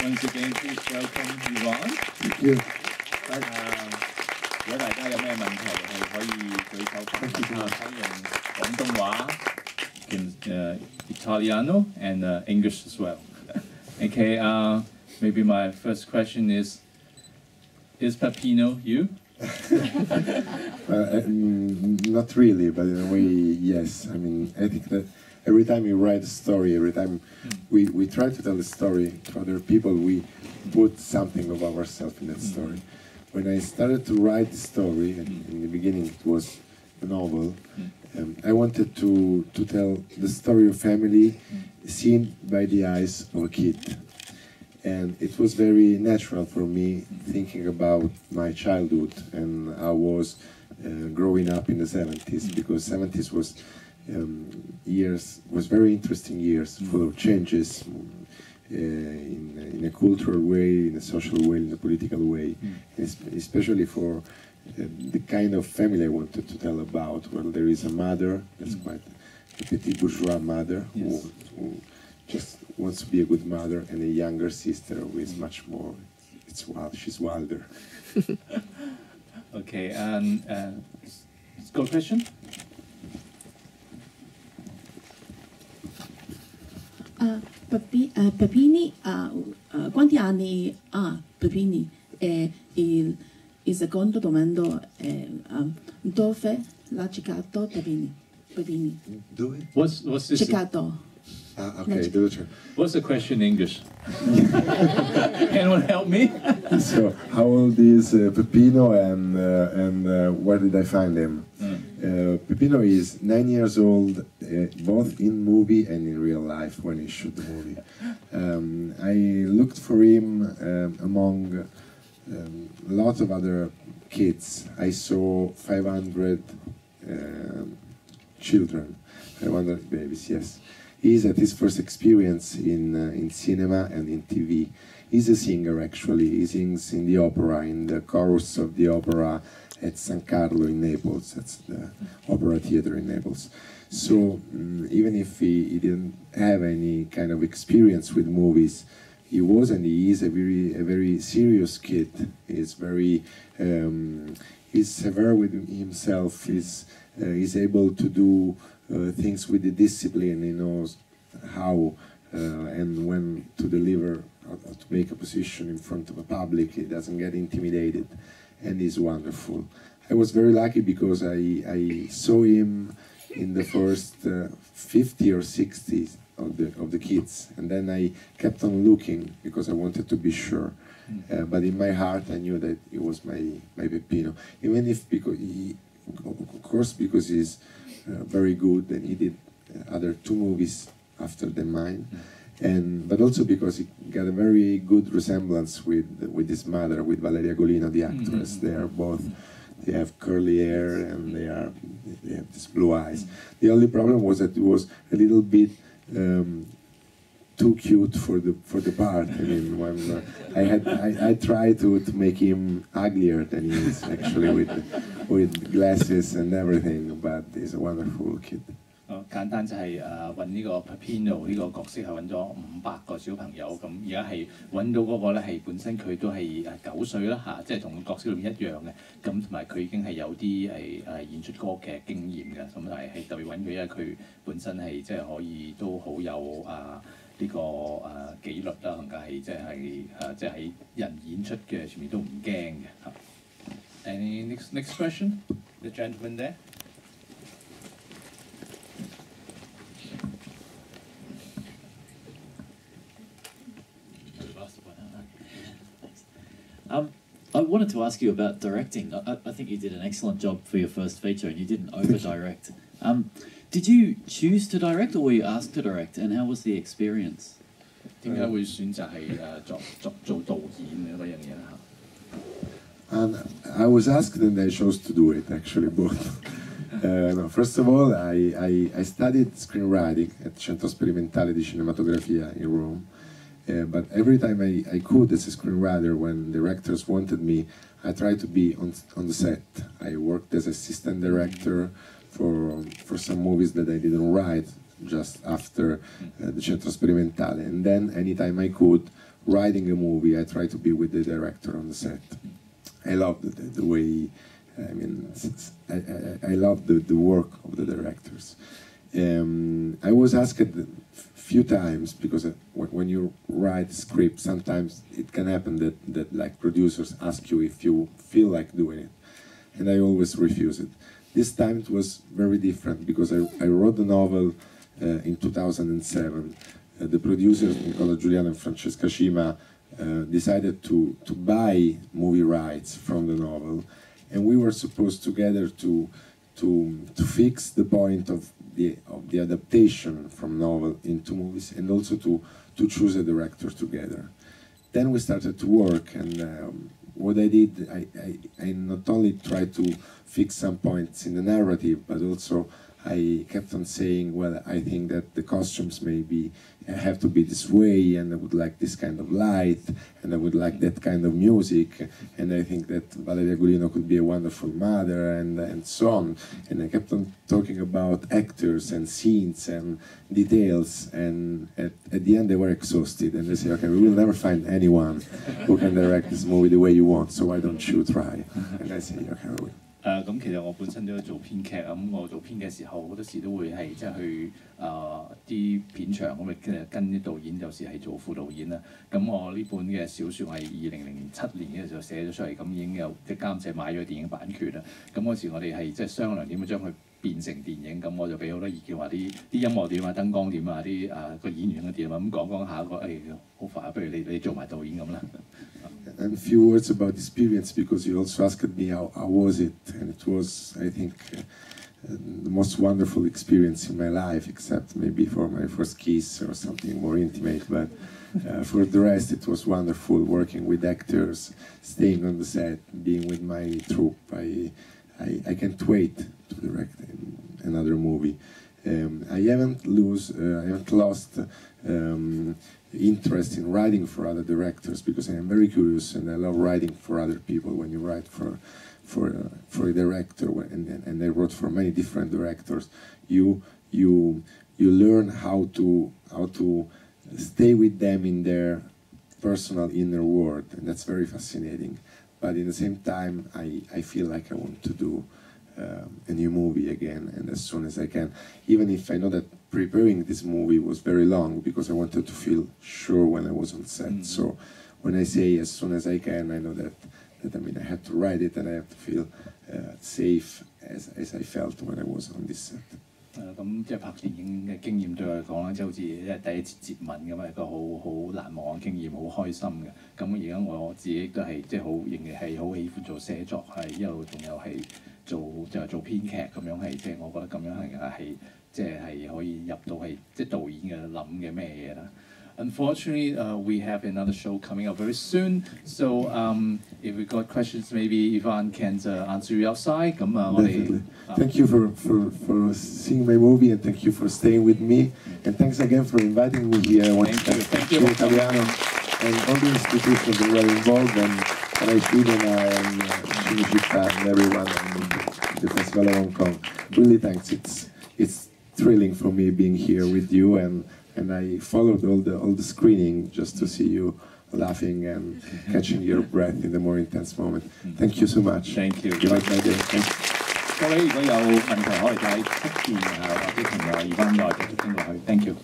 Once again, please welcome Ivan. Thank you. 如果大家有咩問題係可以舉手發問啊，可以用廣東話、Italiano and English as well. Okay, maybe my first question is Peppino you? Not really, but in a way, yes. I mean, I think that every time we write a story, every time we try to tell a story to other people, we put something of ourselves in that story. When I started to write the story, in the beginning it was a novel, I wanted to tell the story of family seen by the eyes of a kid. And it was very natural for me thinking about my childhood and I was growing up in the 70s, because 70s was very interesting years, full of changes in a cultural way, in a social way, in a political way, especially for the kind of family I wanted to tell about. Well, there is a mother, that's quite a petit bourgeois mother, who just wants to be a good mother, and a younger sister who is much more, she's wilder. Okay, and good question? Peppini, quanti anni ha Peppini? E il secondo domando è dove l'ha giocato Peppini? Dove? What's this? Giocato. Okay, What's the question in English? Anyone help me? So, how old is Peppino, and where did I find him? Peppino is 9 years old, both in movie and in real life when he shoot the movie. I looked for him among a lot of other kids. I saw 500 children, 500 babies, yes. He's at his first experience in cinema and in TV. He's a singer, actually. He sings in the opera, in the chorus of the opera at San Carlo in Naples. That's the opera theater in Naples. So even if he didn't have any kind of experience with movies, he was and he is a very serious kid. He's very he's severe with himself. He's able to do things with the discipline. He knows how and when to deliver, to make a position in front of a public. He doesn't get intimidated, and he's wonderful. I was very lucky because I saw him in the first 50 or 60 of the kids, and then I kept on looking because I wanted to be sure. But in my heart, I knew that he was my Peppino, even if because he's very good, and he did other 2 movies after than mine, but also because he got a very good resemblance with his mother, with Valeria Golino, the actress. They are both. They have curly hair and they have these blue eyes. The only problem was that it was a little bit too cute for the part. I mean, when I tried to make him uglier than he is actually, with glasses and everything. But he's a wonderful kid. 簡單就係揾呢個 Peppino 呢個角色係揾咗500個小朋友，咁而家係揾到嗰個咧係本身佢都係9歲啦嚇，即係同角色裏面一樣嘅，咁同埋佢已經係有啲係演出歌嘅經驗嘅，咁但係特別揾佢，因為佢本身係即係可以都好有呢個紀律啦，同埋係即係喺人演出嘅前面都唔驚嘅嚇。Any next question? The gentleman there. I wanted to ask you about directing. I think you did an excellent job for your first feature, and you didn't over-direct. Did you choose to direct, or were you asked to direct, and how was the experience? 點解會選擇係做導演嗰樣嘢啦？ I was asked and I chose to do it, actually, both. No, first of all, I studied screenwriting at Centro Sperimentale di Cinematografia in Rome. But every time I could, as a screenwriter, when directors wanted me, I tried to be on the set. I worked as assistant director for some movies that I didn't write just after the Centro Sperimentale. And then, anytime I could, writing a movie, I try to be with the director on the set. I love the way, I mean, I love the work of the directors. I was asked a few times, because when you write script, sometimes it can happen that like producers ask you if you feel like doing it, and I always refuse it. This time it was very different, because I wrote the novel in 2007. The producers, Nicola Giuliano and Francesca Cima, decided to buy movie rights from the novel, and we were supposed together to fix the point of the adaptation from novel into movies, and also to choose a director together. Then we started to work, and what I did, I not only tried to fix some points in the narrative, but also I kept on saying, well, I think that the costumes maybe have to be this way, and I would like this kind of light, and I would like that kind of music, and I think that Valeria Golino could be a wonderful mother, and so on. And I kept on talking about actors and scenes and details, and at the end they were exhausted, and they say, okay, we will never find anyone who can direct this movie the way you want, so why don't you try? And I say, okay, I will. 咁其實我本身都有做編劇，咁我做編嘅時候好多時都會係即係去啲片場咁跟啲導演，有時係做副導演啦。咁我呢本嘅小説係2007年嘅時候寫咗出嚟，咁已經有啲監製買咗電影版權啦。咁嗰時我哋係即係商量點樣將佢變成電影，咁我就俾好多意見話啲音樂點啊、燈光點啊、啲個演員嘅點啊，咁講下個好煩啊，不如你做埋導演咁啦。And a few words about the experience, because you also asked me how was it, and it was, I think, the most wonderful experience in my life, except maybe for my first kiss or something more intimate. But for the rest, it was wonderful working with actors, staying on the set, being with my troupe. I can't wait to direct another movie. I haven't lost interest in writing for other directors, because I am very curious and I love writing for other people. When you write for a director, and I wrote for many different directors, you learn how to stay with them in their personal inner world, and that's very fascinating. But in the same time, I feel like I want to do a new movie again, and as soon as I can, even if I know that preparing this movie was very long, because I wanted to feel sure when I was on set. So when I say as soon as I can, I know that I mean I have to write it, and I have to feel safe as I felt when I was on this set. 咁即係拍電影嘅經驗對我嚟講咧，即係好似即係第一次接吻咁啊，一個好難忘嘅經驗，好開心嘅。咁而家我自己都係即係仍然係好喜歡做寫作，係一路仲有係做編劇咁樣，係即係我覺得咁樣係即係可以入到係即係導演嘅諗嘅咩嘢啦。Unfortunately, we have another show coming up very soon. So if we got questions, maybe Ivan can answer you outside. Definitely. Thank you for seeing my movie, and thank you for staying with me. And thanks again for inviting me here. I want to thank Cine Italiano and all the institutions that were involved, and Cine and CineCittà and everyone in the Festival of Hong Kong. Really thanks. It's thrilling for me being here with you, and I followed all the screening just to see you laughing and catching your breath in the more intense moment. Thank you so much. Thank you. You make my day. Thank you. 各位如果有問題可以喺出邊或者同我Ivan內繼續傾落去。Thank you.